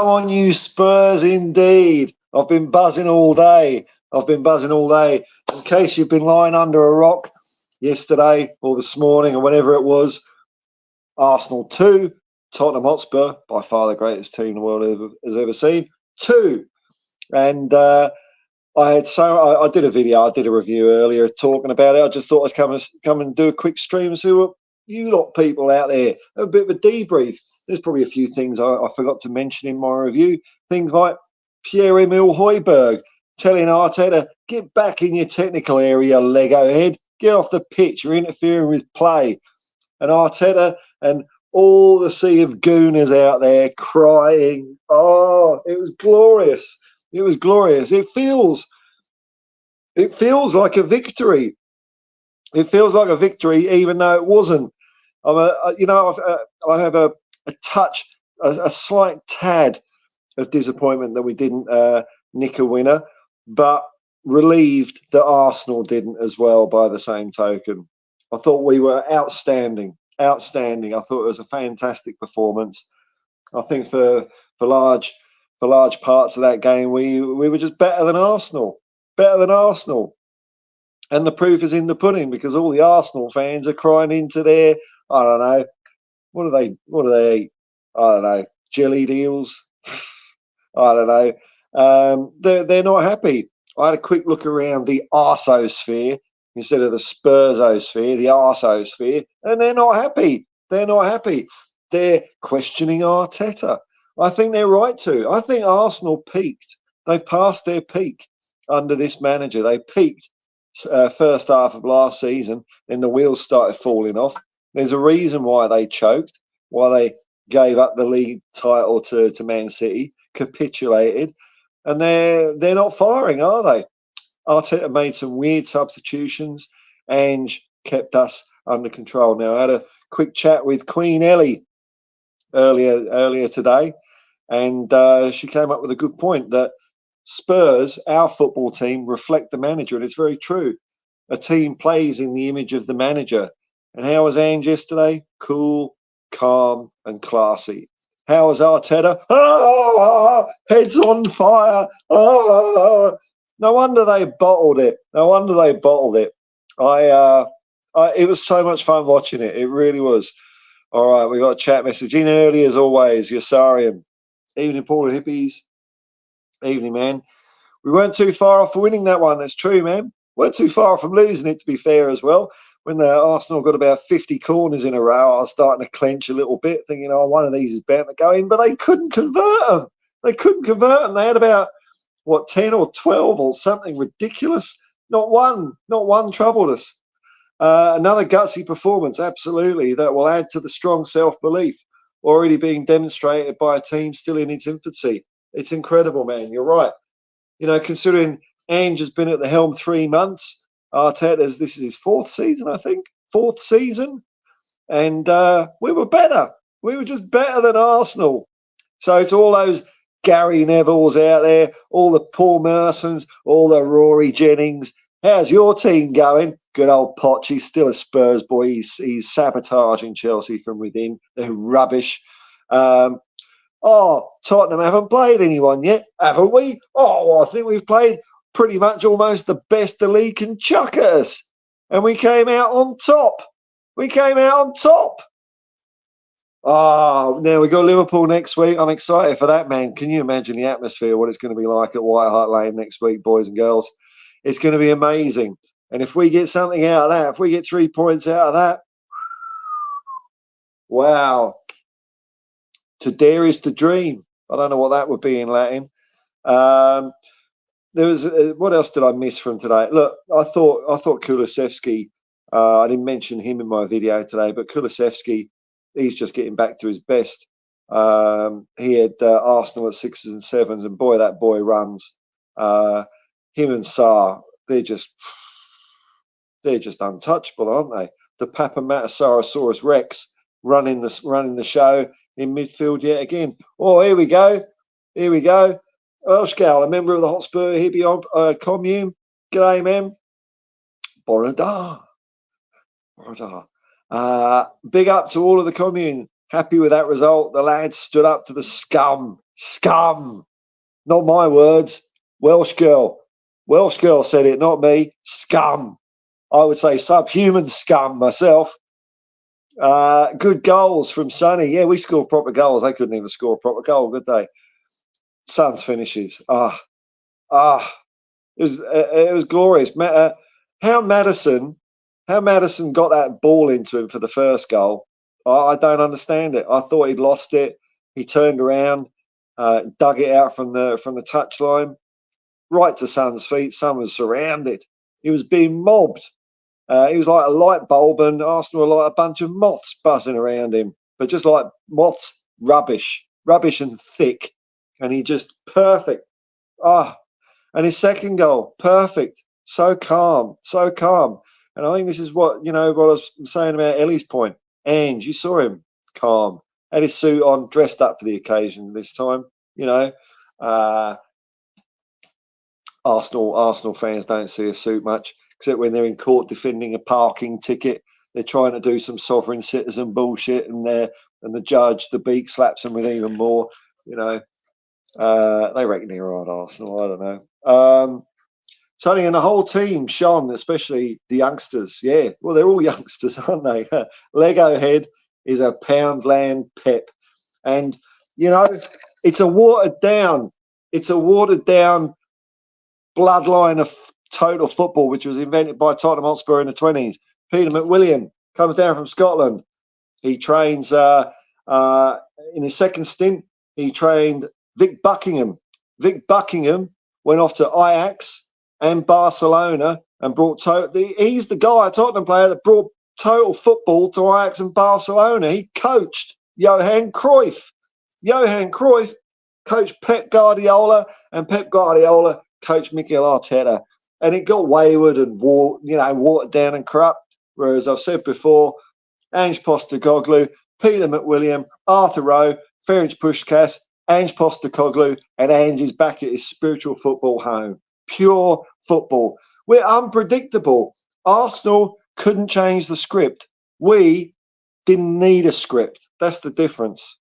on, you Spurs, indeed. I've been buzzing all day. In case you've been lying under a rock yesterday or this morning or whenever it was, Arsenal 2, Tottenham Hotspur, by far the greatest team the world has ever seen, 2. And I did a video, I did a review earlier talking about it. I just thought I'd come and do a quick stream and see what you lot people out there, a bit of a debrief. There's probably a few things I forgot to mention in my review. Things like Pierre-Emile Højbjerg telling Arteta, get back in your technical area, Lego head. Get off the pitch. You're interfering with play. And Arteta and all the sea of gooners out there crying. Oh, it was glorious. It was glorious. It feels like a victory. It feels like a victory, even though it wasn't. I have a touch, a slight tad of disappointment that we didn't nick a winner, but relieved that Arsenal didn't as well by the same token. I thought we were outstanding. I thought it was a fantastic performance. I think for large parts of that game, we were just better than Arsenal. And the proof is in the pudding, because all the Arsenal fans are crying into their, I don't know, what do they eat? I don't know, jelly deals. I don't know. They're not happy. I had a quick look around the arseosphere instead of the Spursosphere, the arseosphere, and they're not happy. They're questioning Arteta. I think they're right to. I think Arsenal peaked. They've passed their peak under this manager. They peaked first half of last season, then the wheels started falling off. There's a reason why they choked, why they gave up the league title to Man City, capitulated, and they're not firing, are they? Arteta made some weird substitutions and kept us under control. Now, I had a quick chat with Queen Ellie earlier today, and she came up with a good point that Spurs, our football team, reflect the manager, and it's very true. A team plays in the image of the manager. And how was Ange yesterday? Cool, calm, and classy. How was Arteta? Heads on fire. No wonder they bottled it. It was so much fun watching it. It really was. All right, we got a chat message in early as always. Yosarian. Evening, Paul and Hippies. Evening, man. We weren't too far off for winning that one. That's true, man. Weren't too far from losing it, to be fair, as well. When Arsenal got about 50 corners in a row, I was starting to clench a little bit, thinking, oh, one of these is bound to go in, but they couldn't convert them. They had about, 10 or 12 or something ridiculous. Not one troubled us. Another gutsy performance, absolutely, that will add to the strong self-belief already being demonstrated by a team still in its infancy. It's incredible, man. You're right. You know, considering Ange has been at the helm 3 months, Arteta's, this is his 4th season, I think. 4th season. And we were better. We were just better than Arsenal. So to all those Gary Nevilles out there, all the Paul Mersons, all the Rory Jennings, how's your team going? Good old Poch. He's still a Spurs boy. He's sabotaging Chelsea from within. They're rubbish. Tottenham haven't played anyone yet, haven't we? I think we've played pretty much almost the best the league can chuck at us. And we came out on top. Now we got Liverpool next week. I'm excited for that, man. Can you imagine the atmosphere, what it's going to be like at White Hart Lane next week, boys and girls? It's going to be amazing. And if we get something out of that, if we get 3 points out of that, wow. To dare is to dream. I don't know what that would be in Latin. There was what else did I miss from today? Look, I thought Kulusevski. I didn't mention him in my video today, but Kulusevski, he's just getting back to his best. He had Arsenal at 6s and 7s, and boy, that boy runs. Him and Sarr, they're just untouchable, aren't they? The Papamatasaurus Rex running the show in midfield yet again. Oh, here we go. Elshgal, a member of the Hotspur Hippie commune. G'day, man. Borada. Big up to all of the commune. Happy with that result. The lads stood up to the scum Scum. Not my words. Welsh girl. Welsh girl said it, not me. Scum. I would say subhuman scum myself. Good goals from Sonny. Yeah, we scored proper goals. They couldn't even score a proper goal, could they? Son's finishes. It was glorious. How Maddison got that ball into him for the first goal. I don't understand it. I thought he'd lost it. He turned around, dug it out from the touchline, right to Son's feet. Son was surrounded. He was being mobbed. He was like a light bulb, and Arsenal were like a bunch of moths buzzing around him. But just like moths, rubbish and thick. And he just perfect. And his second goal, perfect. So calm, so calm. And I think this is what what I was saying about Ellie's point. Ange, you saw him calm, had his suit on, dressed up for the occasion this time. Arsenal fans don't see a suit much, except when they're in court defending a parking ticket. They're trying to do some sovereign citizen bullshit, and the judge, the beak, slaps them with even more. They reckon they're right, Arsenal. I don't know. Sonny and the whole team shone, especially the youngsters. Yeah, well, they're all youngsters, aren't they? Lego Head is a Poundland Pep, and it's a watered down bloodline of total football, which was invented by Tottenham Hotspur in the 20s. Peter McWilliam comes down from Scotland. He trains in his second stint. He trained Vic Buckingham. Vic Buckingham went off to Ajax and Barcelona and brought he's the guy, a Tottenham player, that brought total football to Ajax and Barcelona. He coached Johan Cruyff. Johan Cruyff coached Pep Guardiola, and Pep Guardiola coached Mikel Arteta. And it got wayward and watered down and corrupt. Whereas I've said before, Ange Postecoglou, Peter McWilliam, Arthur Rowe, Ferenc Puskas, Ange Postecoglou, and Ange is back at his spiritual football home. Pure football. We're unpredictable. Arsenal couldn't change the script. We didn't need a script. That's the difference.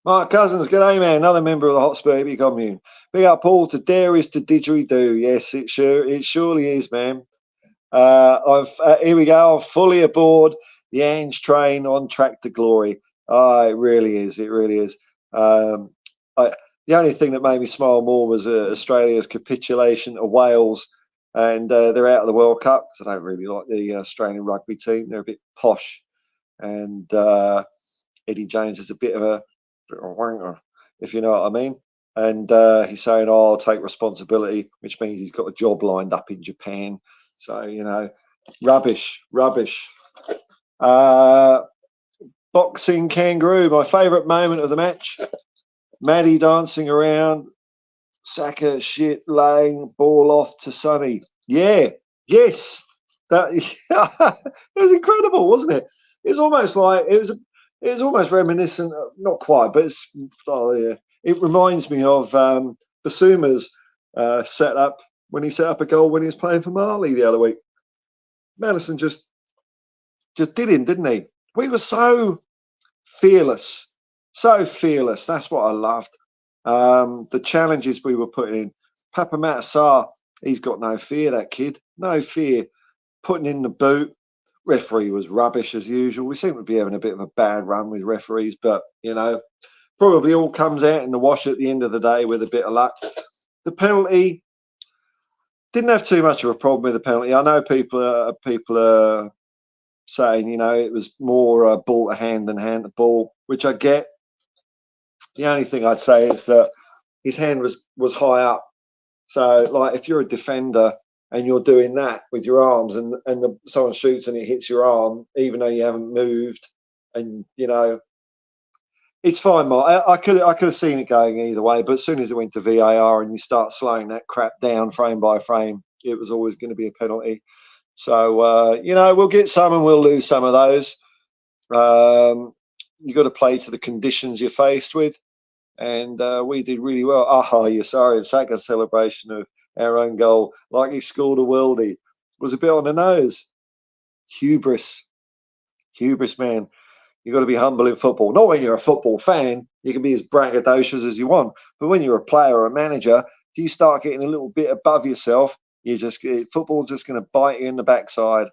Mark Cousins, g'day, man. Another member of the Hotspur commune. Big up Paul to Darius to Didgeridoo. Yes, it surely is, man. Here we go. I'm fully aboard the Ange train, on track to glory. It really is. It really is. The only thing that made me smile more was Australia's capitulation of Wales, and they're out of the World Cup because I don't really like the Australian rugby team. They're a bit posh, and Eddie Jones is a bit of a wanker, if you know what I mean. And he's saying, I'll take responsibility, which means he's got a job lined up in Japan. So, rubbish. Boxing kangaroo, my favourite moment of the match. Maddie dancing around, Saka laying ball off to Sonny. Yeah, yes. It was incredible, wasn't it? It was almost like it was almost reminiscent, not quite, but it reminds me of Basuma's setup when he set up a goal when he was playing for Mali the other week. Madison just did him, didn't he? We were so fearless. That's what I loved. The challenges we were putting in. Papa Matasar, he's got no fear, that kid. No fear. Putting in the boot. Referee was rubbish as usual. We seem to be having a bit of a bad run with referees, but, probably all comes out in the wash at the end of the day with a bit of luck. The penalty, didn't have too much of a problem with the penalty. I know people are saying, it was more ball to hand than hand to ball, which I get. The only thing I'd say is that his hand was high up. So, like, if you're a defender and you're doing that with your arms, and someone shoots and it hits your arm, even though you haven't moved, and it's fine, Mark. I could have seen it going either way, but as soon as it went to VAR and you start slowing that crap down frame by frame, it was always going to be a penalty. So we'll get some and we'll lose some of those. You got to play to the conditions you're faced with, and we did really well. You're sorry. Saka celebration of our own goal, like he scored a worldie, was a bit on the nose. Hubris, man. You've got to be humble in football. Not when you're a football fan, you can be as braggadocious as you want. But when you're a player or a manager, if you start getting a little bit above yourself, football's just going to bite you in the backside.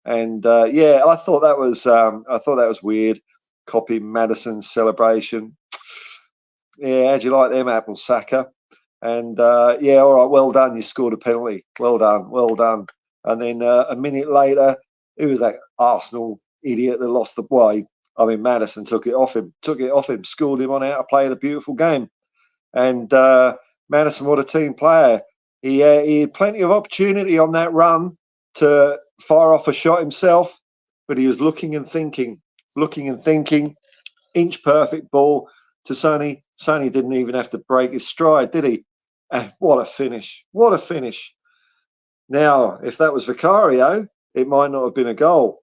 And yeah, I thought that was weird. Copying Maddison's celebration. Yeah, how'd you like them apples, Saka? And yeah, all right, well done. You scored a penalty. Well done, well done. And then a minute later, it was that Arsenal idiot that lost the way. I mean, Maddison took it off him, scored him on how to play a beautiful game. And Maddison, what a team player. He had plenty of opportunity on that run to fire off a shot himself, but he was looking and thinking, inch perfect ball to Sonny. Sonny didn't even have to break his stride, did he? And what a finish. What a finish. Now, if that was Vicario, it might not have been a goal.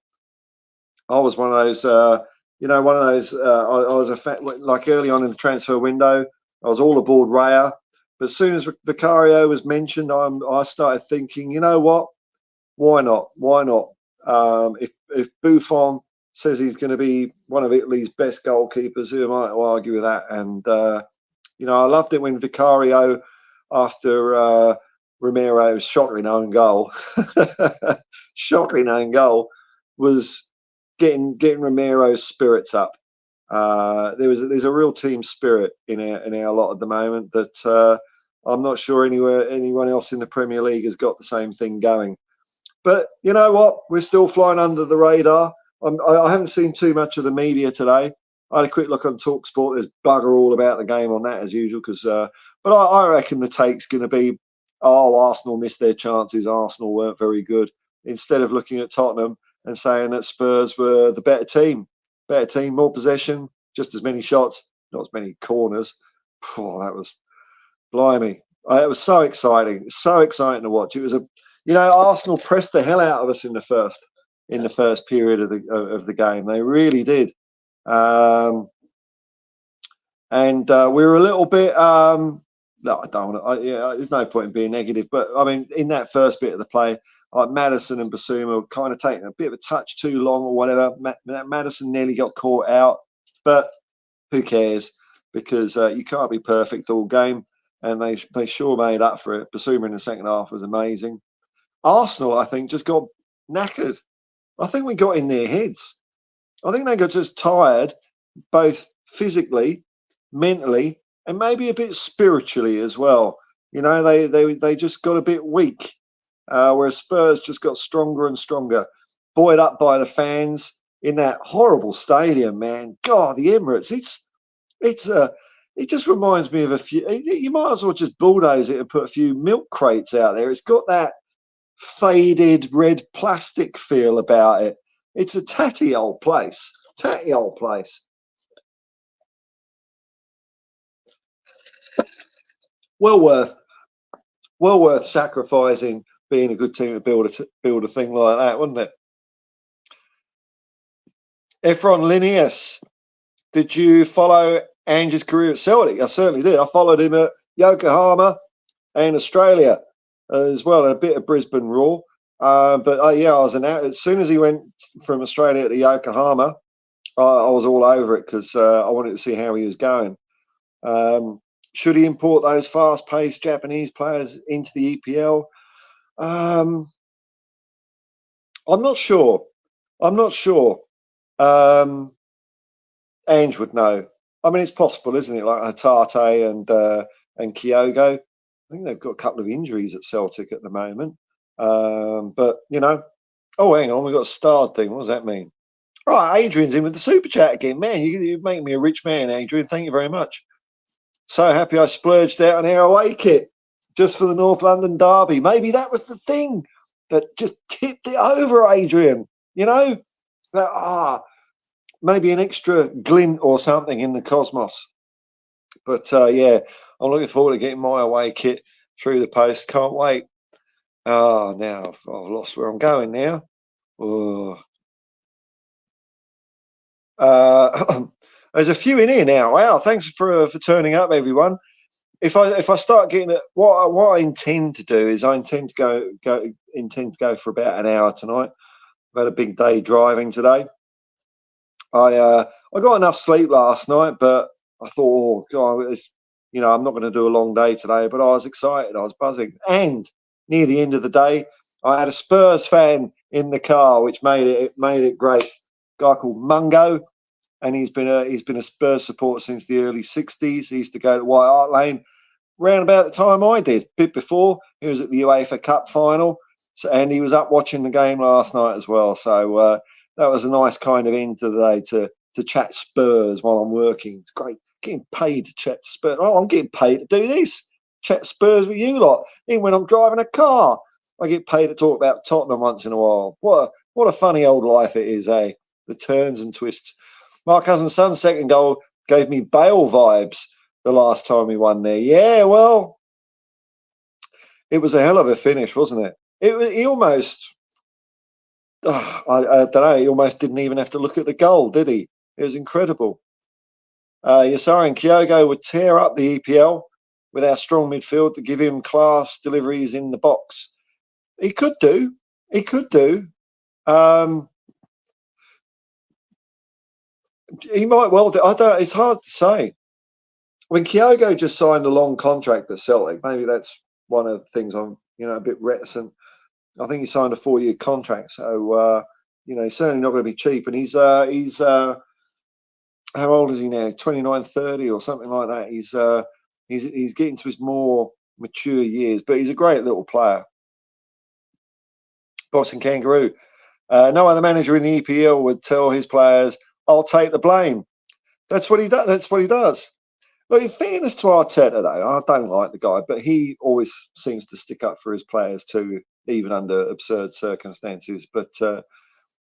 I was one of those, I was like early on in the transfer window, I was all aboard Raya. But as soon as Vicario was mentioned, I started thinking, you know what? Why not? Why not? If Buffon says he's going to be one of Italy's best goalkeepers, who am I to argue with that? And, I loved it when Vicario, after Romero's shocking own goal, was getting Romero's spirits up. There's a real team spirit in our lot at the moment that I'm not sure anyone else in the Premier League has got the same thing going. But you know what? We're still flying under the radar. I haven't seen too much of the media today. I had a quick look on TalkSport. There's bugger all about the game on that as usual. But I reckon the take's going to be, Arsenal missed their chances. Arsenal weren't very good. Instead of looking at Tottenham and saying that Spurs were the better team, more possession, just as many shots, not as many corners. Oh, that was blimey. It was so exciting to watch. It was Arsenal pressed the hell out of us in the first period of the game. They really did. And we were a little bit. No, I don't want to. There's no point in being negative, but I mean, in that first bit of the play, like Maddison and Basuma were kind of taking a bit of a touch too long or whatever. Maddison nearly got caught out, but who cares? Because you can't be perfect all game, and they sure made up for it. Basuma in the second half was amazing. Arsenal, I think, just got knackered. I think we got in their heads. I think they got just tired, both physically, mentally, and maybe a bit spiritually as well. They just got a bit weak, whereas Spurs just got stronger and stronger, buoyed up by the fans in that horrible stadium. Man, God, the Emirates. It just reminds me of a few. You might as well just bulldoze it and put a few milk crates out there. It's got that faded red plastic feel about it. It's a tatty old place. Well worth sacrificing being a good team to build a thing like that, wouldn't it? Efron Linnaeus, did you follow Ange's career at Celtic? I certainly did. I followed him at Yokohama and Australia as well, and a bit of Brisbane Roar. But yeah, I was as soon as he went from Australia to Yokohama, I was all over it because I wanted to see how he was going. Should he import those fast-paced Japanese players into the EPL? I'm not sure. Ange would know. I mean, it's possible, isn't it? Like Hatate and Kyogo. I think they've got a couple of injuries at Celtic at the moment. But oh, hang on, we've got a starred thing. What does that mean? Right, Adrian's in with the super chat again. Man, you're making me a rich man, Adrian. Thank you very much. So happy I splurged out on our away kit just for the North London derby. Maybe that was the thing that just tipped it over, Adrian. Maybe an extra glint or something in the cosmos. But yeah, I'm looking forward to getting my away kit through the post. Can't wait. Now I've lost where I'm going now. There's a few in here now. Wow, thanks for turning up, everyone. If I start getting it, what I intend to do is I intend to go for about an hour tonight. I've had a big day driving today. I got enough sleep last night, but I thought, oh God, I'm not going to do a long day today. But I was excited, I was buzzing, and near the end of the day, I had a Spurs fan in the car, which made it great. A guy called Mungo, and he's been a Spurs supporter since the early '60s. He used to go to White Hart Lane round about the time I did, a bit before. He was at the UEFA Cup final, and he was up watching the game last night as well. So that was a nice kind of end to the day to chat Spurs while I'm working. It's great getting paid to chat Spurs. Oh, I'm getting paid to do this, chat Spurs with you lot. Even when I'm driving a car, I get paid to talk about Tottenham once in a while. What a funny old life it is, eh? The turns and twists. My cousin's son's second goal gave me Bale vibes the last time we won there. Yeah, well, it was a hell of a finish, wasn't it? He almost, I don't know, he almost didn't even have to look at the goal, did he? It was incredible. Yasari and Kyogo would tear up the EPL with our strong midfield to give him class deliveries in the box. He could do. He could do. He might well do. I don't. It's hard to say. When Kyogo just signed a long contract at Celtic, maybe that's one of the things I'm, a bit reticent. I think he signed a 4-year contract, so he's certainly not going to be cheap. And he's how old is he now? 29, 30 or something like that. He's getting to his more mature years, but he's a great little player. Boston Kangaroo. No other manager in the EPL would tell his players, "I'll take the blame." That's what he does. That's what he does. Look, in fairness to Arteta, though, I don't like the guy, but he always seems to stick up for his players too, even under absurd circumstances. But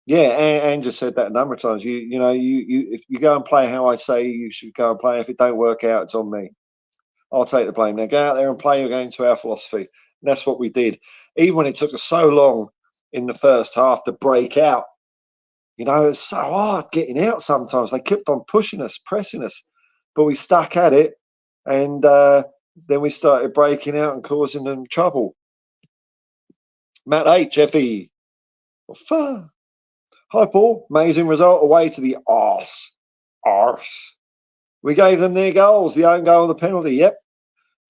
yeah, and just said that a number of times. If you go and play how I say you should go and play, if it don't work out, it's on me. I'll take the blame. Now go out there and play according to our philosophy. And that's what we did. Even when it took us so long in the first half to break out, it's so hard getting out sometimes. They kept on pushing us, pressing us, but we stuck at it, and then we started breaking out and causing them trouble. Matt H. Effie. Hi, Paul. Amazing result away to the arse. We gave them their goals, the own goal and the penalty. Yep.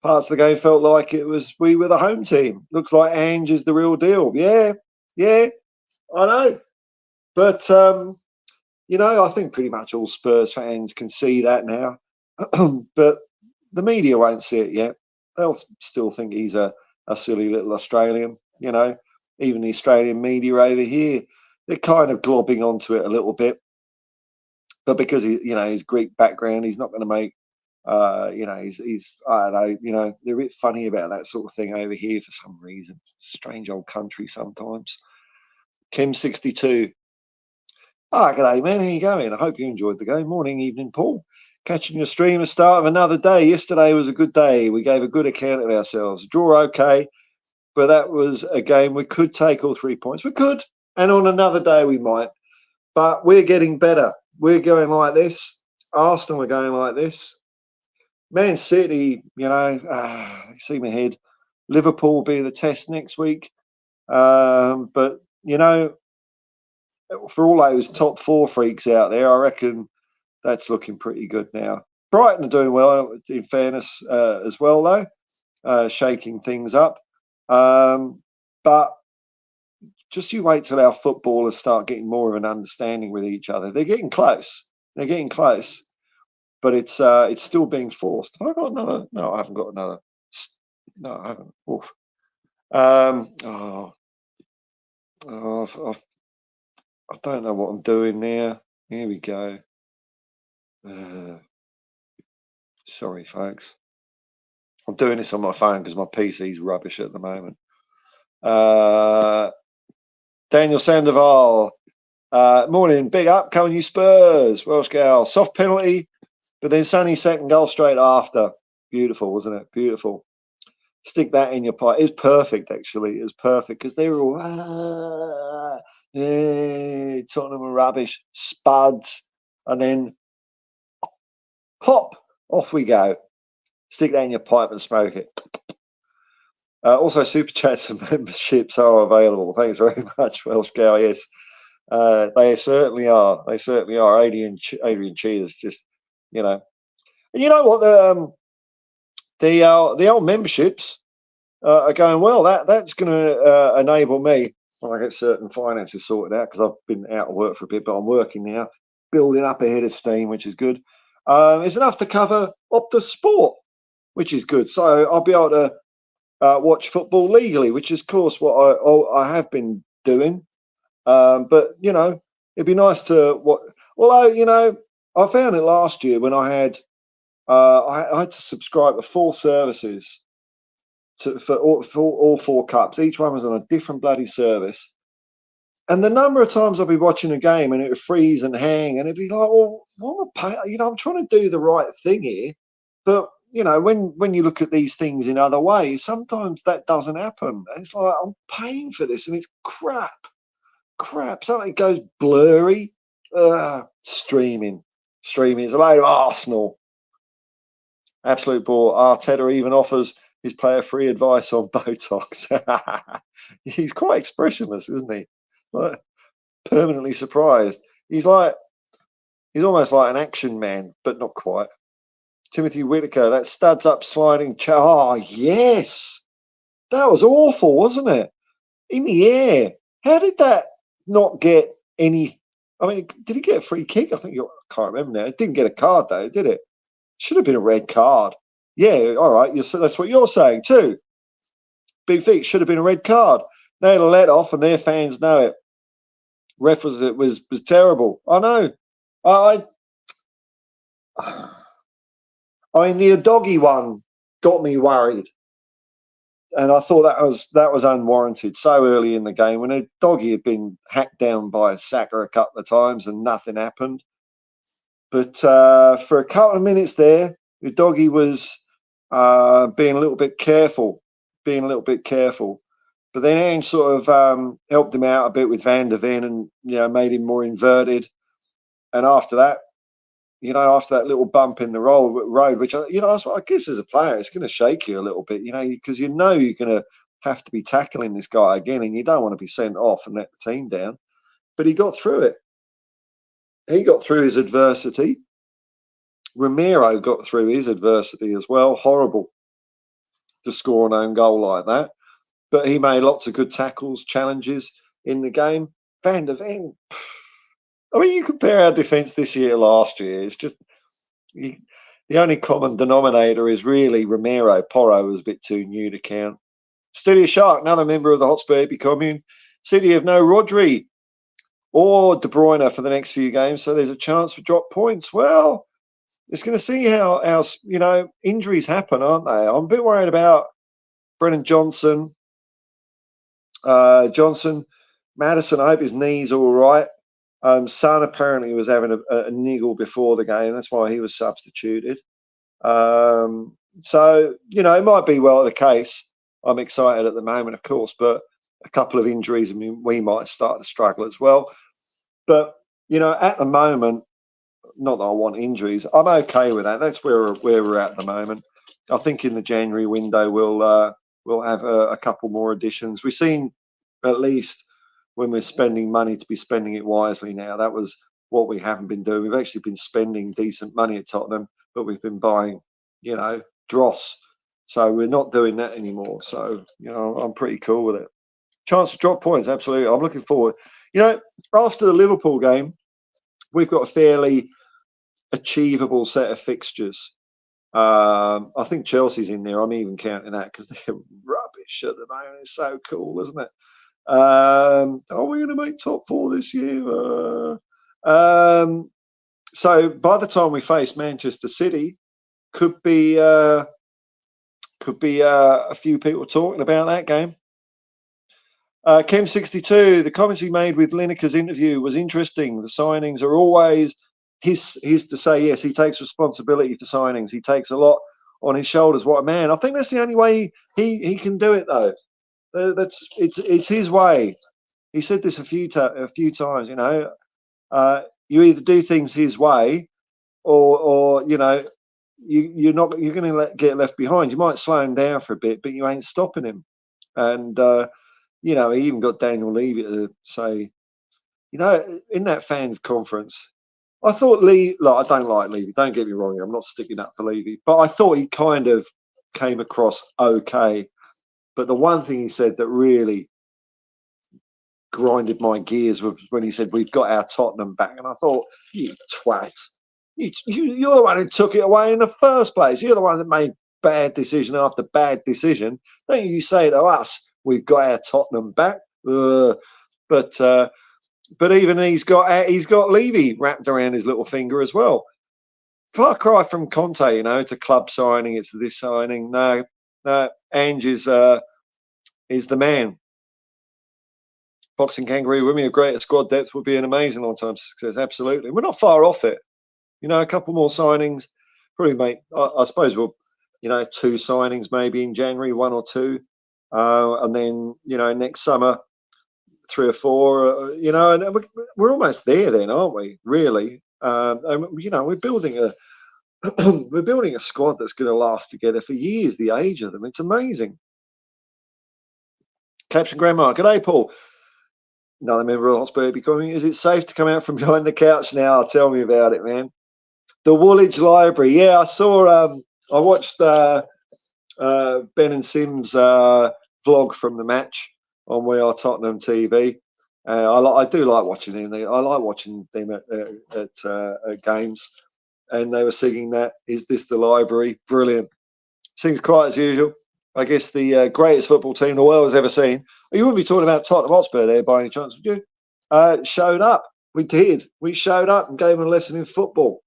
Parts of the game felt like we were the home team. Looks like Ange is the real deal. Yeah, I know. But, I think pretty much all Spurs fans can see that now. But the media won't see it yet. They'll still think he's a silly little Australian. Even the Australian media over here, they're kind of globbing onto it a little bit. But because his Greek background, he's not going to make. He's I don't know. They're a bit funny about that sort of thing over here for some reason. Strange old country sometimes. Kim62. G'day, man. How you going? I hope you enjoyed the game. Morning, evening, Paul. Catching your stream at the start of another day. Yesterday was a good day. We gave a good account of ourselves. Draw okay, but that was a game we could take all 3 points. We could, and on another day we might. But we're getting better. We're going like this. Arsenal are going like this. Man City, see my head. Liverpool will be the test next week. But, for all those top 4 freaks out there, I reckon that's looking pretty good now. Brighton are doing well, in fairness, as well, though, shaking things up. But just you wait till our footballers start getting more of an understanding with each other. They're getting close. But it's still being forced. Have I got another? No, I haven't got another. No, I haven't. Oof. I don't know what I'm doing now. Here we go. Sorry, folks. I'm doing this on my phone because my PC's rubbish at the moment. Daniel Sandoval. Morning. Big up. Coming you Spurs. Welsh gal. Soft penalty. But then Sonny's second goal straight after. Beautiful, wasn't it? Beautiful. Stick that in your pipe. It was perfect, actually. It was perfect because they were all, Tottenham are rubbish, spuds. And then, pop, off we go. Stick that in your pipe and smoke it. Also, super chats and memberships are available. Thanks very much, Welsh Gal. Yes. They certainly are. They certainly are. Adrian Cheetah's just, you know. And you know what? The old memberships are going well. That's going to enable me when I get certain finances sorted out, because I've been out of work for a bit, but I'm working now, building up a head of steam, which is good. It's enough to cover Optus Sport, which is good. So I'll be able to watch football legally, which is, of course, what I have been doing. But you know, it'd be nice to what. Although you know, I found it last year when I had to subscribe to 4 services for all 4 cups. Each one was on a different bloody service. And the number of times I'd be watching a game and it would freeze and hang, and it'd be like, well, what am I paying? You know, I'm trying to do the right thing here, but you know, when you look at these things in other ways, sometimes that doesn't happen. And it's like, I'm paying for this, and it's crap. Something goes blurry. Streaming. It's a load of Arsenal. Absolute bore. Arteta even offers his player free advice on Botox. He's quite expressionless, isn't he? Like, permanently surprised. He's almost like an action man, but not quite. Timothy Whitaker, that studs up sliding. Oh, yes. That was awful, wasn't it? In the air. How did that not get any? I mean, did he get a free kick? I can't remember now. It didn't get a card, though, did it? Should have been a red card. Yeah, all right. That's what you're saying, too. Big feet should have been a red card. They had a let off, and their fans know it. Ref was terrible. I know. I mean, the doggy one got me worried, and I thought that was unwarranted so early in the game when a doggy had been hacked down by Saka a couple of times and nothing happened. But for a couple of minutes there, the doggy was being a little bit careful. But then Ange sort of helped him out a bit with Van der Ven, and made him more inverted. And after that, after that little bump in the road, which I guess as a player, it's going to shake you a little bit, because you're going to have to be tackling this guy again, and you don't want to be sent off and let the team down. But he got through it. He got through his adversity. Romero got through his adversity as well. Horrible to score an own goal like that. But he made lots of good tackles, challenges in the game. Van der Ven, I mean, you compare our defence this year to last year, it's just the only common denominator is really Romero. Porro was a bit too new to count. Steady Shark, another member of the Hotspur commune. City have no Rodri or De Bruyne for the next few games, so there's a chance for drop points. Well, it's going to see how injuries happen, aren't they? I'm a bit worried about Brennan Johnson. Maddison, I hope his knee's all right. Son apparently was having a niggle before the game. That's why he was substituted. So, it might be well the case. I'm excited at the moment, of course, but a couple of injuries, I mean, we might start to struggle as well. But, at the moment, not that I want injuries, I'm okay with that. That's where we're at the moment. I think in the January window, we'll have a couple more additions. We've seen, at least when we're spending money, to be spending it wisely now. That was what we haven't been doing. We've actually been spending decent money at Tottenham, but we've been buying, dross. So we're not doing that anymore. So, I'm pretty cool with it. Chance to drop points, absolutely. I'm looking forward. After the Liverpool game, we've got a fairly achievable set of fixtures. I think Chelsea's in there. I'm even counting that because they're rubbish at the moment. It's so cool, isn't it? Are we going to make top 4 this year? So by the time we face Manchester City, could be a few people talking about that game. Chem62, the comments he made with Lineker's interview was interesting. The signings are always his to say. Yes, he takes responsibility for signings. He takes a lot on his shoulders. What a man! I think that's the only way he can do it, though. It's his way. He said this a few times. You either do things his way, or you're going to get left behind. You might slow him down for a bit, but you ain't stopping him. And he even got Daniel Levy to say You know, in that fans conference, I thought Lee. Like, I don't like Levy. Don't get me wrong. I'm not sticking up for Levy, but I thought he kind of came across okay. But the one thing he said that really grinded my gears was when he said, "We've got our Tottenham back," and I thought, "You twat! You're the one who took it away in the first place. You're the one that made bad decision after bad decision. Don't you say to us, we've got our Tottenham back?" But but even he's got Levy wrapped around his little finger as well. Far cry from Conte, you know, it's a club signing, it's this signing. No, no, Ange is the man. Boxing Kangaroo with me, a greater squad depth would be an amazing long-term success. Absolutely, we're not far off it. You know, a couple more signings, probably make. I suppose we'll, you know, 2 signings maybe in January, 1 or 2, and then you know next summer 3 or 4. You know, and we're almost there then, aren't we? Really, and you know, we're building a we're building a squad that's going to last together for years. The age of them, it's amazing. Captain Grandma, g'day, Paul. Another member of Hotspur becoming. Is it safe to come out from behind the couch now? Tell me about it, man. The Woolwich Library. Yeah, I saw. I watched Ben and Sim's vlog from the match on We Are Tottenham TV. I do like watching them. I like watching them at games, and they were singing that. Is this the library? Brilliant. Seems quite as usual. I guess the greatest football team the world has ever seen. You wouldn't be talking about Tottenham Hotspur there by any chance, would you? Showed up. We did. We showed up and gave them a lesson in football.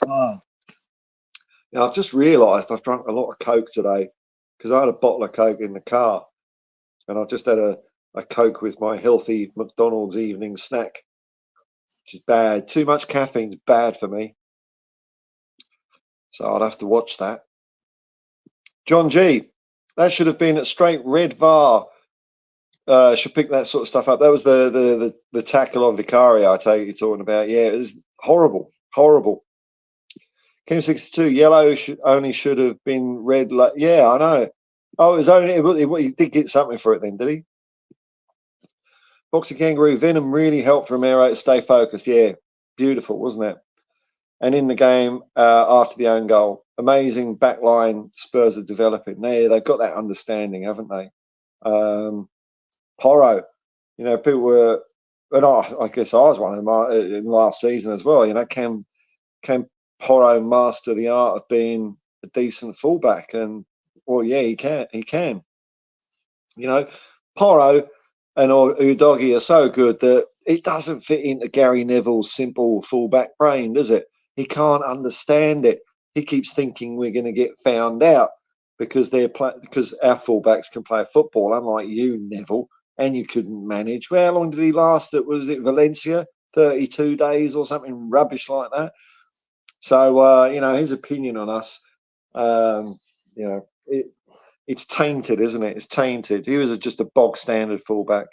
Oh. Now, I've just realised I've drunk a lot of Coke today because I had a bottle of Coke in the car, and I just had a Coke with my healthy McDonald's evening snack, which is bad. Too much caffeine's bad for me. So I'd have to watch that. John G, that should have been a straight red VAR. Should pick that sort of stuff up. That was the tackle on Vicario, I take it you're talking about. Yeah, it was horrible, horrible. King 62, yellow only should have been red. Yeah, I know. Oh, it was only he did get something for it then, did he? Boxing Kangaroo, Venom really helped Romero to stay focused. Yeah, beautiful, wasn't it? And in the game after the own goal, amazing backline Spurs are developing. They've got that understanding, haven't they? Porro, you know, people were, and I guess I was one of them in last season as well. You know, can Porro master the art of being a decent fullback? And well, yeah, he can. You know, Porro and Udogie are so good that it doesn't fit into Gary Neville's simple fullback brain, does it? He can't understand it. He keeps thinking we're going to get found out because because our fullbacks can play football, unlike you, Neville, and you couldn't manage. Well, how long did he last? Was it Valencia? 32 days or something rubbish like that. So you know, his opinion on us, you know, it's tainted, isn't it? It's tainted. He was just a bog standard fullback.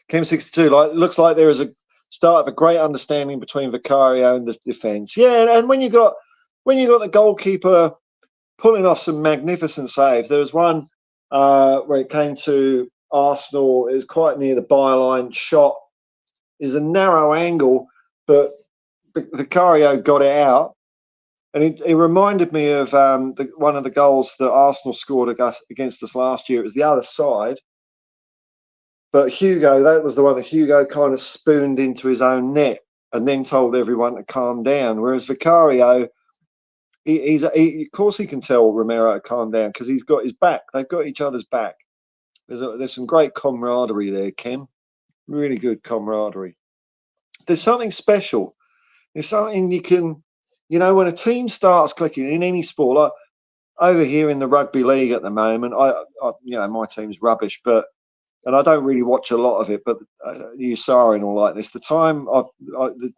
Chem 62, looks like there is a start of a great understanding between Vicario and the defence. Yeah, and when you got the goalkeeper pulling off some magnificent saves, there was one where it came to Arsenal. It was quite near the byline. Shot is a narrow angle, but Vicario got it out. And it reminded me of one of the goals that Arsenal scored against us last year. It was the other side. But Hugo, that was the one that Hugo kind of spooned into his own net and then told everyone to calm down. Whereas Vicario, of course he can tell Romero to calm down because he's got his back. They've got each other's back. There's some great camaraderie there, Ken. Really good camaraderie. There's something special. There's something you can, you know, when a team starts clicking in any sport, like over here in the rugby league at the moment, you know, my team's rubbish, and I don't really watch a lot of it, but USAR and all like this. The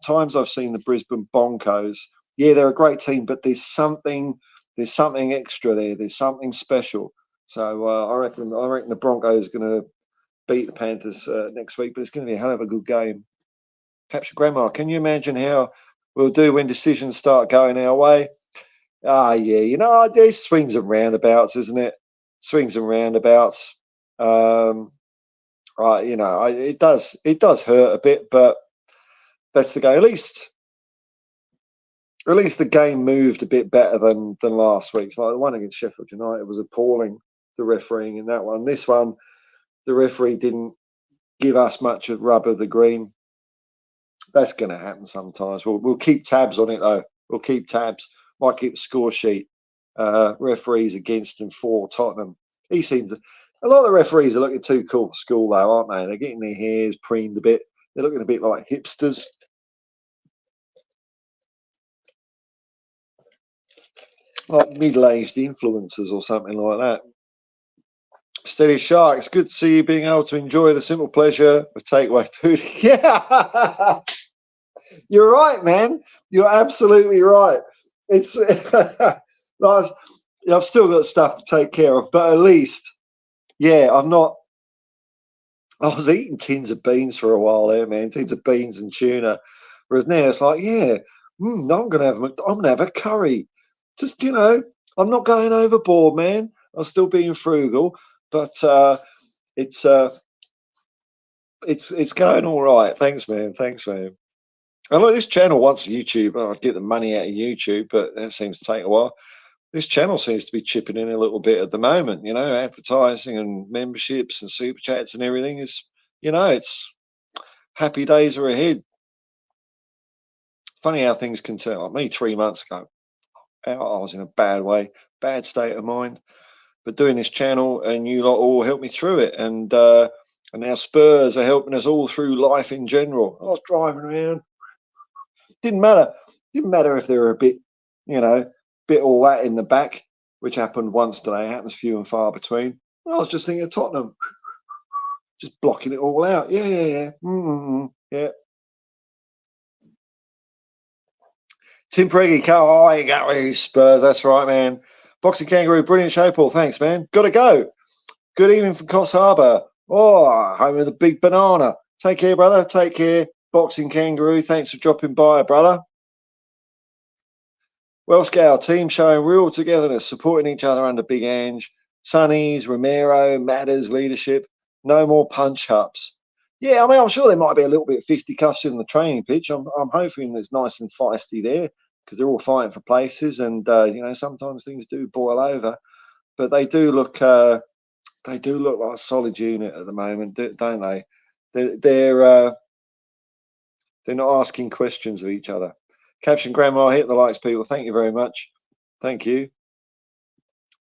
times I've seen the Brisbane Broncos, yeah, they're a great team, but there's something extra there. There's something special. So I reckon the Broncos are going to beat the Panthers next week, but it's going to be a hell of a good game. Capture Grandma, can you imagine how we'll do when decisions start going our way? Yeah, you know, there's swings and roundabouts, isn't it? swings and roundabouts. You know, it does hurt a bit, but that's the game. At least the game moved a bit better than last week's. Like the one against Sheffield United was appalling. The refereeing in that one. This one, the referee didn't give us much of rub of the green. That's going to happen sometimes. We'll keep tabs on it though. We'll keep tabs. Might keep a score sheet. Referees against and for Tottenham. He seems a lot of the referees are looking too cool for school though, aren't they? They're getting their hairs preened a bit. They're looking a bit like hipsters. Like middle-aged influencers or something like that. Steady Shark, it's good to see you being able to enjoy the simple pleasure of takeaway food. Yeah, you're right, man. You're absolutely right. It's I've still got stuff to take care of, but at least, yeah, I'm not. I was eating tins of beans for a while there, man. Tins of beans and tuna. Whereas now it's like, yeah, I'm gonna have a curry. Just I'm not going overboard, man. I'm still being frugal, but it's going all right. Thanks, man. Thanks, man. And look, this channel wants YouTube. I get the money out of YouTube, but that seems to take a while. This channel seems to be chipping in a little bit at the moment. Advertising and memberships and super chats and everything is, it's happy days are ahead. Funny how things can turn. Like me 3 months ago, I was in a bad way, bad state of mind. But doing this channel and you lot all helped me through it, and now Spurs are helping us all through life in general. I was driving around. Didn't matter if they were a bit, bit all that in the back, which happened once today. It happens few and far between. I was just thinking of Tottenham, just blocking it all out. Yeah. Yeah. Tim Preggy, oh, you got with Spurs. That's right, man. Boxing Kangaroo, brilliant show, Paul. Thanks, man. Gotta go. Good evening from Coss Harbour. Oh, home of the big banana. Take care, brother. Take care. Boxing Kangaroo, thanks for dropping by, brother. Welsh Gal team showing real togetherness, supporting each other under Big Ange. Sonny's, Romero, Matters leadership. No more punch-ups. Yeah, I mean, I'm sure there might be a little bit of fisticuffs in the training pitch. I'm hoping it's nice and feisty there because they're all fighting for places, and sometimes things do boil over. But they do look like a solid unit at the moment, don't they? They're not asking questions of each other. Caption Grandma, hit the likes, people. Thank you very much. Thank you.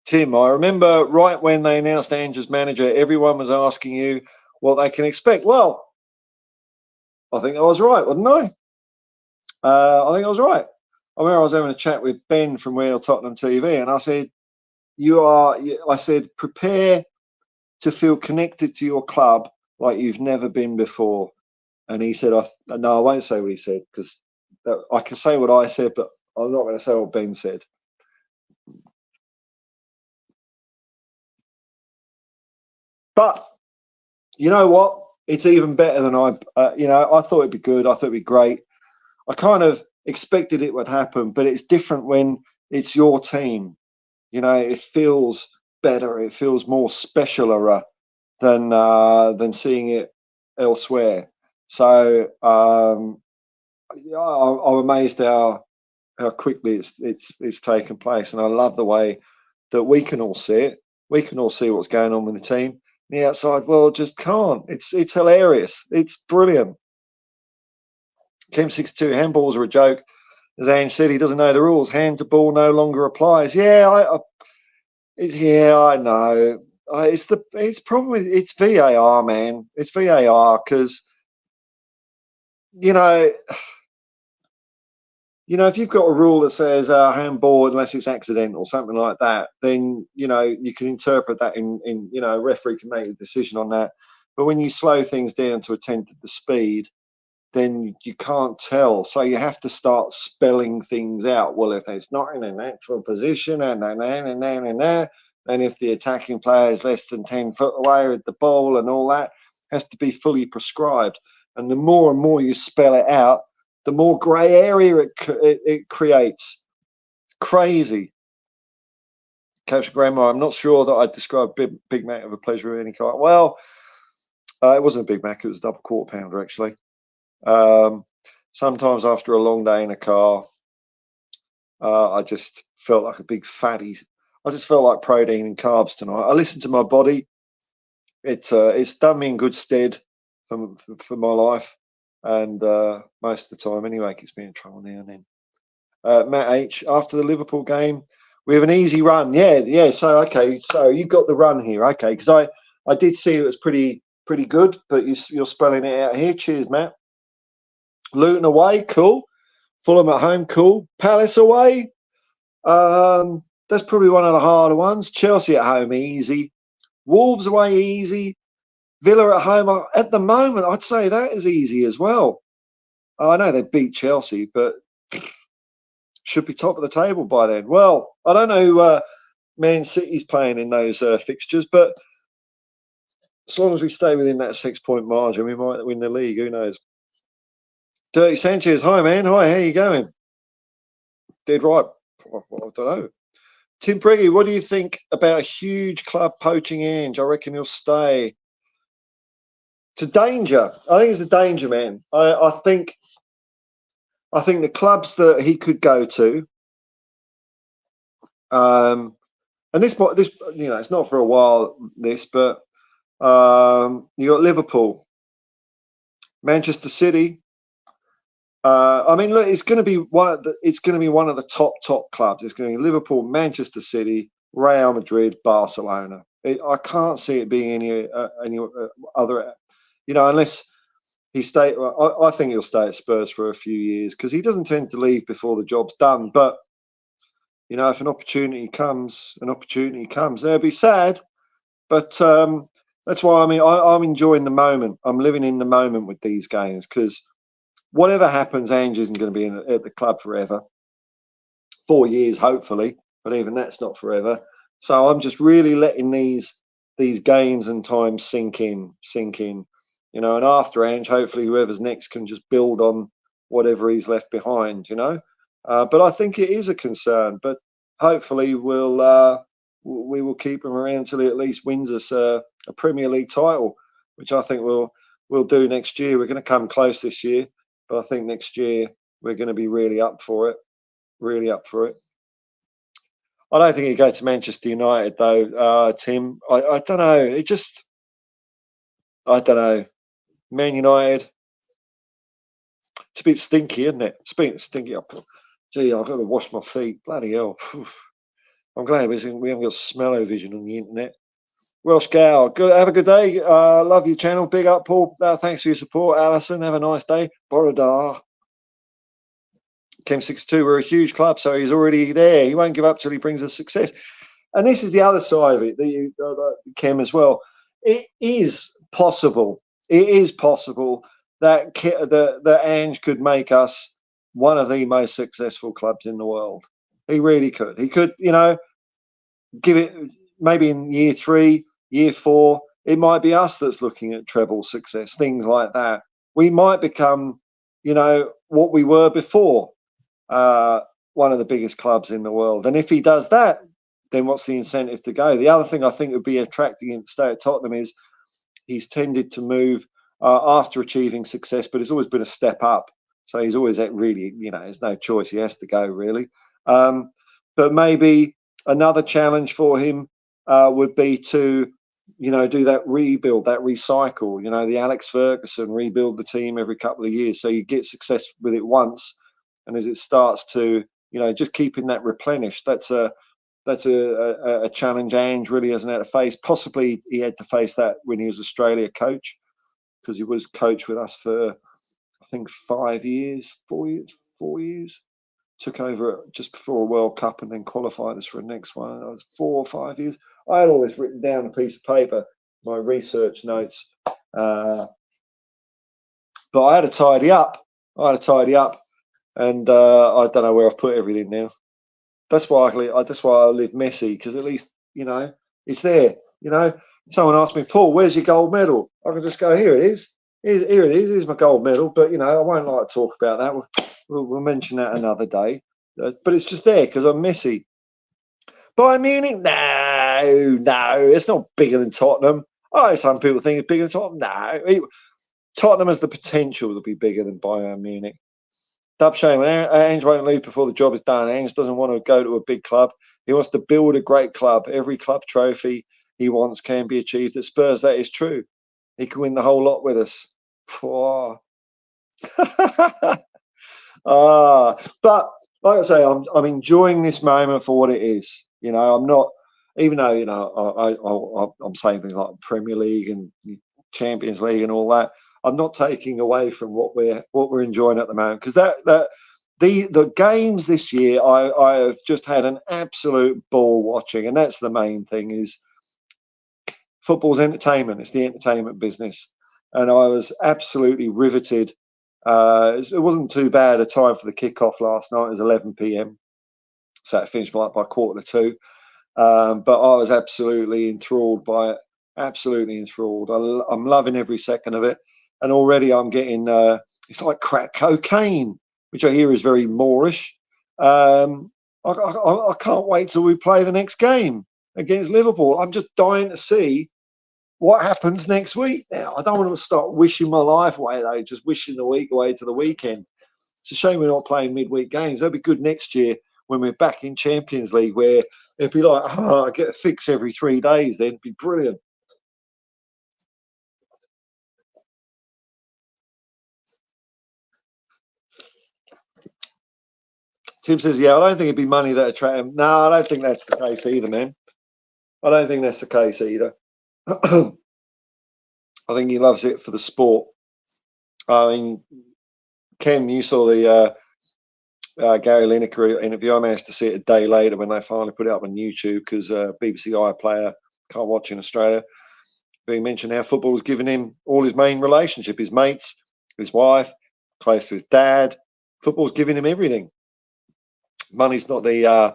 Tim, I remember right when they announced Ange as manager, everyone was asking you what they can expect. Well, I think I was right, wasn't I? I think I was right. I remember I was having a chat with Ben from Real Tottenham TV, and I said, I said, prepare to feel connected to your club like you've never been before. And he said, no, I won't say what he said because I can say what I said, but I'm not going to say what Ben said. But you know what? It's even better than I thought it'd be good. I thought it'd be great. I kind of expected it would happen, but it's different when it's your team. It feels better. It feels more specialer than seeing it elsewhere. So I'm amazed how quickly it's taken place, and I love the way that we can all see it. We can all see what's going on with the team. The outside world just can't. It's hilarious. It's brilliant. Kim62, handballs are a joke. As Ange said, he doesn't know the rules. Hand to ball no longer applies. Yeah, I know. It's probably it's VAR, man. It's VAR because if you've got a rule that says handball unless it's accidental, something like that, then you can interpret that in a referee can make a decision on that. But when you slow things down to attempt the speed, then you can't tell. So you have to start spelling things out. Well, if it's not in a natural position, and if the attacking player is less than 10 foot away with the ball and all that, has to be fully prescribed. And the more and more you spell it out, the more grey area it creates. Crazy. Coach Grandma, I'm not sure that I'd describe Big Mac of a pleasure of any kind. Well, it wasn't a Big Mac. It was a double quarter pounder, actually. Sometimes after a long day in a car, I just felt like a big fatty. I just felt like protein and carbs tonight. I listened to my body. It's done me in good stead for my life, and most of the time anyway. It gets me in trouble now and then. Matt H, after the Liverpool game, we have an easy run. Yeah. So okay, so you got the run here, okay? Because I did see it was pretty good, but you're spelling it out here. Cheers, Matt. Luton away, cool. Fulham at home, cool. Palace away, that's probably one of the harder ones. Chelsea at home, easy. Wolves away, easy. Villa at home, at the moment, I'd say that is easy as well. I know they beat Chelsea, but should be top of the table by then. Well, I don't know who Man City's playing in those fixtures, but as long as we stay within that 6-point margin, we might win the league. Who knows? Dirty Sanchez, hi, man. Hi, how you going? Dead right. Well, I don't know. Tim Preggy, what do you think about a huge club poaching Ange? I reckon he'll stay. It's a danger. I think it's a danger, man. I think the clubs that he could go to, and this it's not for a while. But you got Liverpool, Manchester City. I mean, look, it's going to be one of the top clubs. It's going to be Liverpool, Manchester City, Real Madrid, Barcelona. I can't see it being any other, unless he stay. I think he'll stay at Spurs for a few years because he doesn't tend to leave before the job's done. But if an opportunity comes, They'll be sad, but that's why I'm enjoying the moment. I'm living in the moment with these games because whatever happens, Ange isn't going to be at the club forever. 4 years, hopefully, but even that's not forever. So I'm just really letting these games and times sink in. And after Ange, hopefully whoever's next can just build on whatever he's left behind. But I think it is a concern. But hopefully we will keep him around till he at least wins us a Premier League title, which I think we'll do next year. We're going to come close this year, but I think next year we're going to be really up for it. I don't think he'd go to Manchester United though, Tim. I don't know. I don't know. Man United, it's a bit stinky, isn't it? It's a bit stinky. Gee, I've got to wash my feet. Bloody hell. I'm glad we haven't got smell-o-vision on the internet. Welsh Gal, have a good day. Love your channel. Big up, Paul. Thanks for your support, Alison. Have a nice day. Borodar. Chem62, we're a huge club, so he's already there. He won't give up till he brings us success. And this is the other side of it, Chem, as well. It is possible. That Ange could make us one of the most successful clubs in the world. He really could. He could, give it maybe in year 3, year 4. It might be us that's looking at treble success, things like that. We might become, what we were before. One of the biggest clubs in the world. And if he does that, then what's the incentive to go? The other thing I think would be attracting him to stay at Tottenham is he's tended to move after achieving success, but it's always been a step up. So he's always really, there's no choice. He has to go, really. But maybe another challenge for him would be to, do that rebuild, that recycle, the Alex Ferguson, rebuild the team every couple of years. So you get success with it once. And as it starts to, just keeping that replenished, that's a challenge Ange really hasn't had to face. Possibly he had to face that when he was Australia coach, because he was coach with us for, I think, 4 years. Took over just before a World Cup and then qualified us for the next one. That was 4 or 5 years. I had all this written down on a piece of paper, my research notes. But I had to tidy up. And I don't know where I've put everything now. That's why I live messy, because at least it's there. Someone asked me, Paul, where's your gold medal? I can just go, here it is. Here it is. Here's my gold medal. But I won't like to talk about that. We'll mention that another day. But it's just there because I'm messy. Bayern Munich? No, it's not bigger than Tottenham. Oh, some people think it's bigger than Tottenham. No, Tottenham has the potential to be bigger than Bayern Munich. Dub shame. Ange won't leave before the job is done. Ange doesn't want to go to a big club. He wants to build a great club. Every club trophy he wants can be achieved at Spurs. That is true. He can win the whole lot with us. But like I say, I'm enjoying this moment for what it is. You know, I'm not, even though I'm saying things like Premier League and Champions League and all that. I'm not taking away from what we're enjoying at the moment, because the games this year I have just had an absolute ball watching, and that's the main thing. Is football's entertainment. It's the entertainment business, and I was absolutely riveted. It wasn't too bad a time for the kickoff last night. It was 11 p.m. So it finished by 1:45. But I was absolutely enthralled by it. Absolutely enthralled. I'm loving every second of it. And already I'm getting, it's like crack cocaine, which I hear is very Moorish. I can't wait till we play the next game against Liverpool. I'm just dying to see what happens next week now. I don't want to start wishing my life away, though, just wishing the week away to the weekend. It's a shame we're not playing midweek games. That'll be good next year when we're back in Champions League, where it'd be like, I get a fix every 3 days. Then it'd be brilliant. Tim says, yeah, I don't think it'd be money that attract him. No, I don't think that's the case either, man. I don't think that's the case either. I think he loves it for the sport. I mean, Ken, you saw the Gary Lineker interview. I managed to see it a day later when they finally put it up on YouTube, because BBC iPlayer can't watch in Australia. But he mentioned how football was giving him all his main relationship, his mates, his wife, close to his dad. Football's giving him everything. Money's not the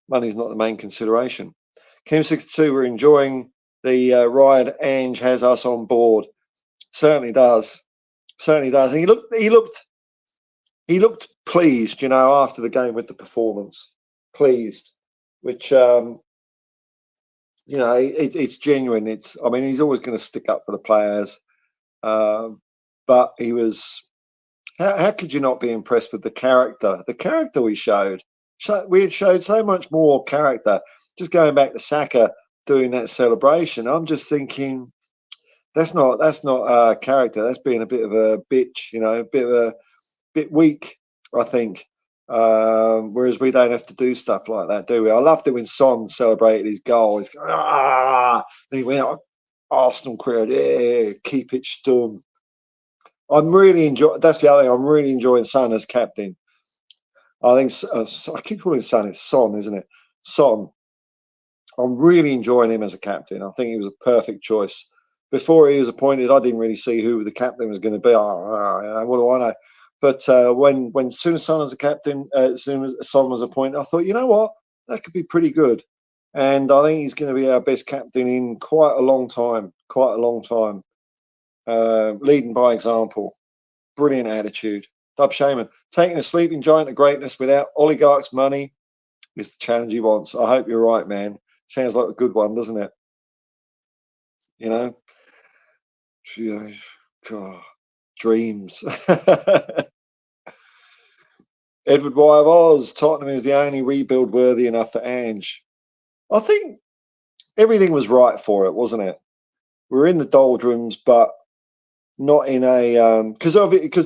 main consideration. Kim62, we're enjoying the ride. Ange has us on board. Certainly does. Certainly does. And he looked pleased, after the game with the performance. Pleased, which it's genuine. He's always going to stick up for the players, but he was. How could you not be impressed with the character? The character we showed. We had showed so much more character. Just going back to Saka doing that celebration, I'm just thinking that's not character. That's being a bit of a bitch, a bit weak, I think. Whereas we don't have to do stuff like that, do we? I loved it when Son celebrated his goal. He's going, then he went out, Arsenal crowd, yeah, keep it stum. I'm really enjoying. That's the other thing. I'm really enjoying Son as captain. I think I keep calling Son. It's Son, isn't it? Son. I'm really enjoying him as a captain. I think he was a perfect choice. Before he was appointed, I didn't really see who the captain was going to be. What do I know? But when soon as Son was a captain, as soon as Son was appointed, I thought, you know what, that could be pretty good. And I think he's going to be our best captain in quite a long time. Quite a long time. Leading by example. Brilliant attitude. Dub Shaman, taking a sleeping giant to greatness without oligarchs' money is the challenge he wants. I hope you're right, man. Sounds like a good one, doesn't it? God, dreams. Edward Y of Oz, Tottenham is the only rebuild worthy enough for Ange. I think everything was right for it, wasn't it? We were in the doldrums, but not in a because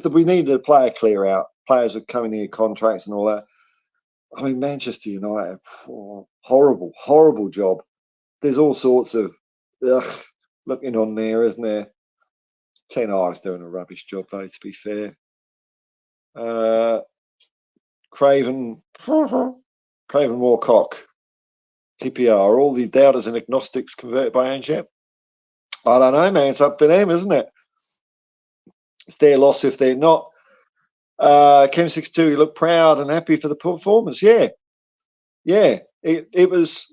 we needed a player clear out. Players were coming in contracts and all that. I mean, Manchester United, horrible job. There's all sorts of looking on there, isn't there? Ten Hag's doing a rubbish job, though, to be fair. Craven Warcock, PPR, are all the doubters and agnostics converted by Ange? I don't know, man. It's up to them, isn't it? It's their loss if they're not. Chem62, you look proud and happy for the performance. Yeah. It was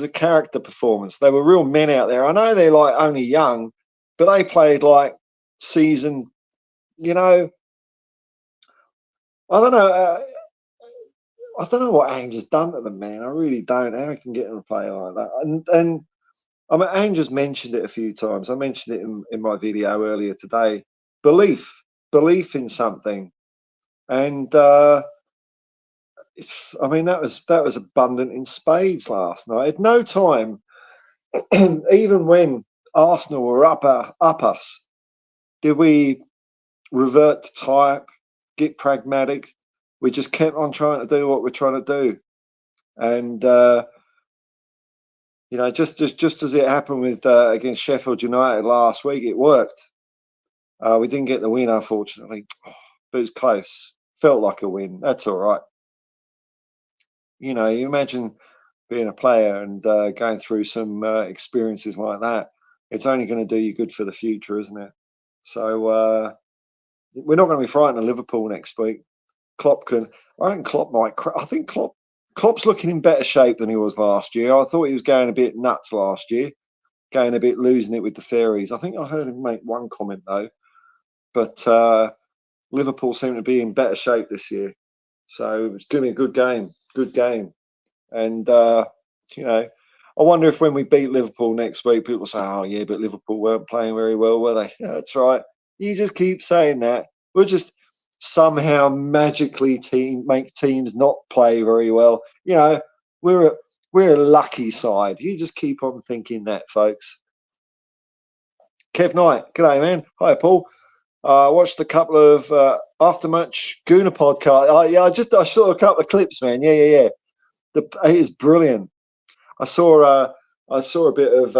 a character performance. They were real men out there. I know they're like only young, but they played like seasoned. I don't know. I don't know what Ange has done to them, man. I really don't. How he can get them to play like that? And I mean, Ange has mentioned it a few times. I mentioned it in my video earlier today. Belief in something, and I mean that was abundant in spades last night. At no time, even when Arsenal were up us, did we revert to type, get pragmatic. We just kept on trying to do what we're trying to do, and you know, just as it happened with against Sheffield United last week, it worked. We didn't get the win, unfortunately, but it was close. Felt like a win. That's all right. You know, you imagine being a player and going through some experiences like that. It's only going to do you good for the future, isn't it? So we're not going to be frightened of Liverpool next week. Klopp can. I think Klopp might. I think Klopp's looking in better shape than he was last year. I thought he was going a bit nuts last year, going a bit losing it with the fairies. I think I heard him make one comment though, but Liverpool seem to be in better shape this year. So it's going to be a good game. Good game. And you know, I wonder if when we beat Liverpool next week, people say, "Oh yeah, but Liverpool weren't playing very well, were they?" Yeah, that's right. You just keep saying that. We'll just somehow magically make teams not play very well. You know, we're a lucky side. You just keep on thinking that, folks. Kev Knight, g'day, man. Hi, Paul. Watched a couple of after match Gooner podcast. Yeah, I saw a couple of clips, man. Yeah. It is brilliant. I saw a bit of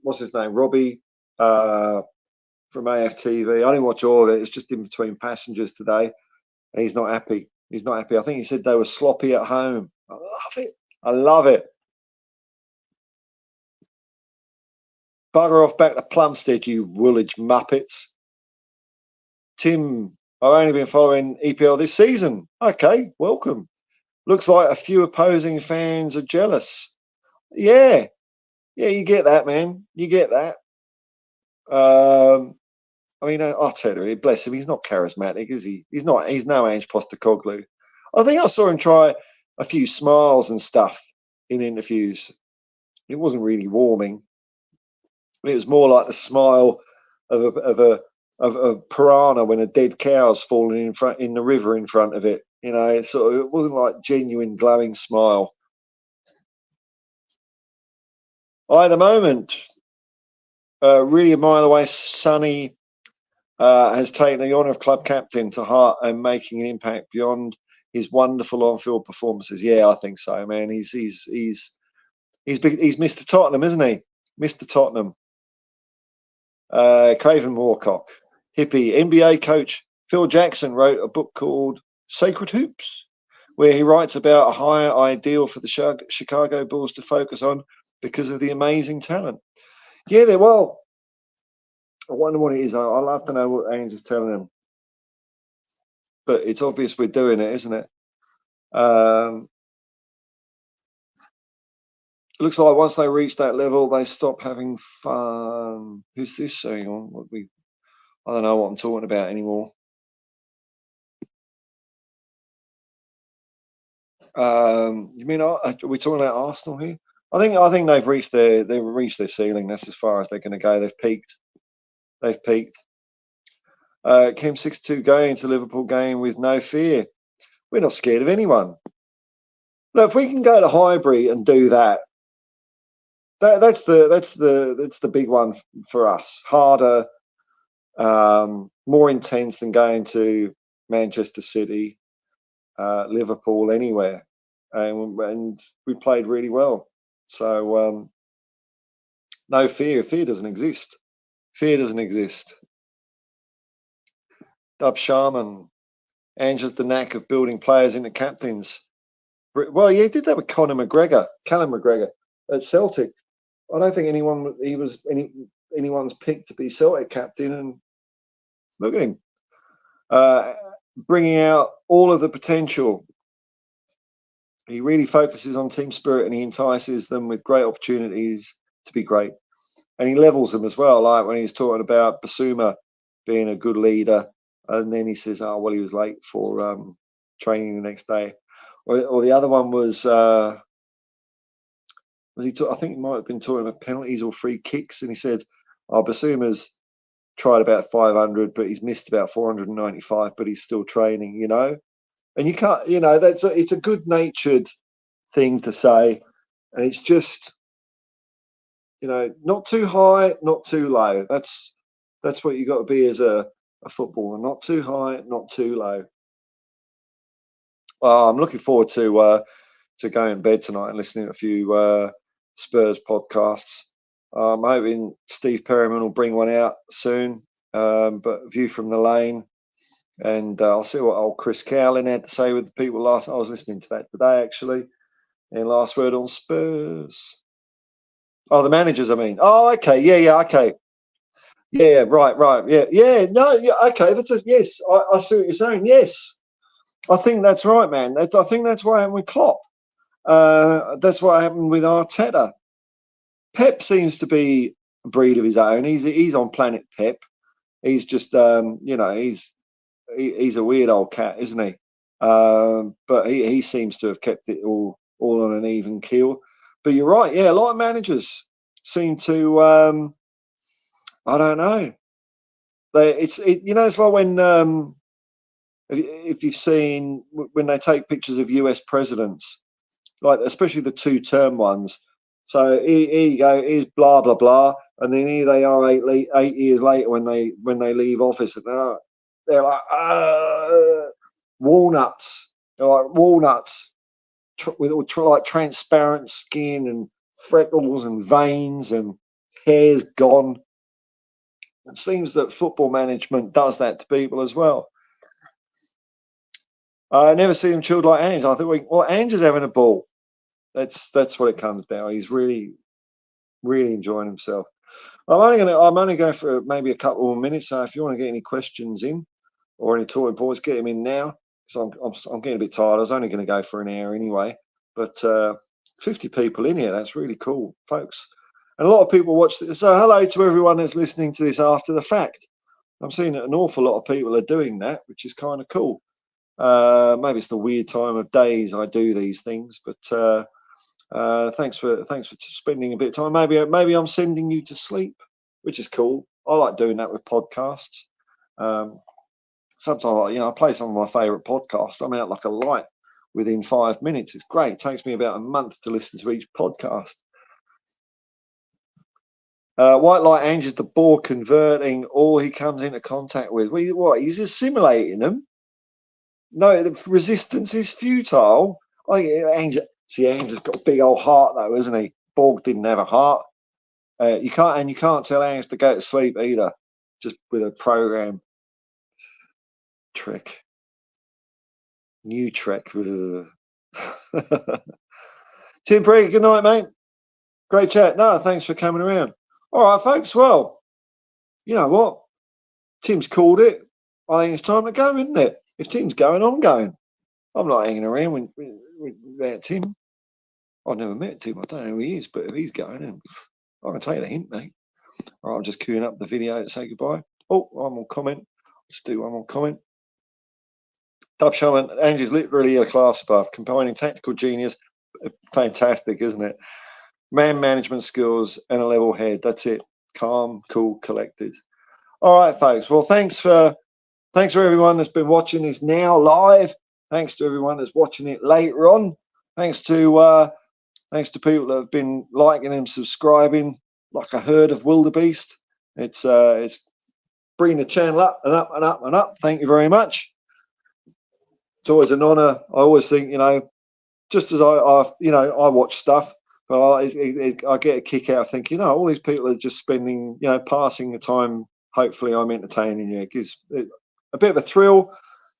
what's his name, Robbie from AFTV. I didn't watch all of it. It's just in between passengers today, and he's not happy. He's not happy. I think he said they were sloppy at home. I love it. I love it. Bugger off back to Plumstead, you Woolwich Muppets. Tim, I've only been following EPL this season. Okay, welcome. Looks like a few opposing fans are jealous. Yeah, you get that, man. You get that. I mean, I'll tell you, bless him. He's not charismatic, is he? He's not. He's no Ange Postecoglou. I think I saw him try a few smiles and stuff in interviews. It wasn't really warming. It was more like the smile of a piranha when a dead cow's fallen in the river in front of it. You know, it wasn't like genuine glowing smile. I, at the moment, really admire the way Sonny has taken the honour of club captain to heart and making an impact beyond his wonderful on-field performances. Yeah, I think so, man. He's Mr. Tottenham, isn't he? Mr. Tottenham. Craven Moorcock, hippie. NBA coach Phil Jackson wrote a book called Sacred Hoops, where he writes about a higher ideal for the Chicago Bulls to focus on because of the amazing talent. Yeah, well, I wonder what it is. I'll have to know what Ange is telling them. But it's obvious we're doing it, isn't it? It looks like once they reach that level, they stop having fun. Who's this saying on? I don't know what I'm talking about anymore. You mean are we talking about Arsenal here? I think they've reached their ceiling. That's as far as they're going to go. They've peaked. Came 6-2 going into Liverpool game with no fear. We're not scared of anyone. Look, if we can go to Highbury and do that, that's the big one for us. Harder, more intense than going to Manchester City, Liverpool, anywhere, and we played really well. So no fear. Fear doesn't exist. Fear doesn't exist. Dub Sharman. Ange has the knack of building players into captains. Well, yeah, he did that with Callum McGregor at Celtic. I don't think anyone's picked to be Celtic captain, and look at him bringing out all of the potential. He really focuses on team spirit, and he entices them with great opportunities to be great, and he levels them as well. Like when he's talking about Basuma being a good leader, and then he says, "Oh, well, he was late for training the next day." or the other one was he? I think he might have been talking about penalties or free kicks, and he said, "Oh, Basuma's tried about 500, but he's missed about 495, but he's still training." And you can't, it's a good-natured thing to say, and it's just, not too high, not too low. That's what you got to be as a footballer. Not too high, not too low. I'm looking forward to going to bed tonight and listening to a few Spurs podcasts. I'm hoping Steve Perryman will bring one out soon. But View from the Lane, and I'll see what old Chris Cowlin had to say with the people last. I was listening to that today, actually. And Last Word on Spurs. Oh, the managers, I mean. Oh, okay. Yeah, okay. Yeah, right. Yeah, no, yeah, okay. Yes, I see what you're saying. Yes. I think that's right, man. I think that's what happened with Klopp. That's what happened with Arteta. Pep seems to be a breed of his own. He's on planet Pep. He's just he's a weird old cat, isn't he? But he seems to have kept it all on an even keel. But you're right, yeah. A lot of managers seem to I don't know. It's like when if you've seen when they take pictures of US presidents, like especially the two-term ones. So here you go, here's blah blah blah, and then here they are 8 years later when they leave office, and they're like walnuts. They're like walnuts with like transparent skin and freckles and veins and hair's gone. It seems that football management does that to people as well. I never see him chilled like Ange. I think, well, Ange is having a ball. That's what it comes down. He's really, really enjoying himself. I'm only going for maybe a couple more minutes. So if you want to get any questions in or any talking points, get them in now, because I'm getting a bit tired. I was only going to go for an hour anyway, but 50 people in here. That's really cool, folks. And a lot of people watch this. So hello to everyone that's listening to this after the fact. I'm seeing that an awful lot of people are doing that, which is kind of cool. Maybe it's the weird time of days I do these things, but thanks for spending a bit of time. Maybe I'm sending you to sleep, which is cool. I like doing that with podcasts. Sometimes I play some of my favourite podcasts. I'm out like a light within 5 minutes. It's great. It takes me about a month to listen to each podcast. White light Ange is the ball converting all he comes into contact with. What? He's assimilating them. No, the resistance is futile. Ange has got a big old heart, though, isn't he? Borg didn't have a heart. You can't tell Ange to go to sleep either, just with a program. Trek. New Trek. Tim Bree, good night, mate. Great chat. No, thanks for coming around. All right, folks. Well, you know what? Tim's called it. I think it's time to go, isn't it? If Tim's going, I'm going. I'm not hanging around without Tim. I've never met Tim. I don't know who he is, but if he's going, I'm going to take the hint, mate. All right, I'm just queuing up the video to say goodbye. Oh, one more comment. Let's do one more comment. Dub Shaman, Angie's literally a class above, combining tactical genius. Fantastic, isn't it? Man management skills and a level head. That's it. Calm, cool, collected. All right, folks. Well, thanks for everyone that's been watching this now live. Thanks to everyone that's watching it later on. Thanks to people that have been liking and subscribing like a herd of wildebeest. It's bringing the channel up and up and up and up. Thank you very much. It's always an honour. I always think, just as I watch stuff, but I get a kick out of thinking, all these people are just spending, passing the time. Hopefully, I'm entertaining you. It gives it a bit of a thrill,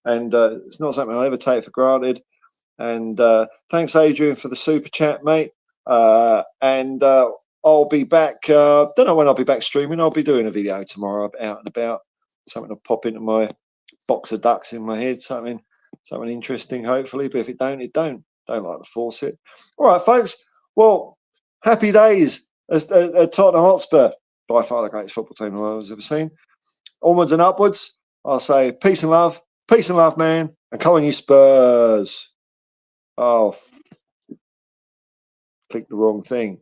and it's not something I ever take for granted. And thanks, Adrian, for the super chat, mate. And I'll be back. Don't know when I'll be back streaming. I'll be doing a video tomorrow out and about. Something to pop into my box of ducks in my head. Something interesting, hopefully. But if it don't, it don't. Don't like to force it. All right, folks. Well, happy days at Tottenham Hotspur. By far the greatest football team the world has ever seen. Onwards and upwards. I'll say peace and love, man, and come on, you Spurs. Oh, clicked the wrong thing.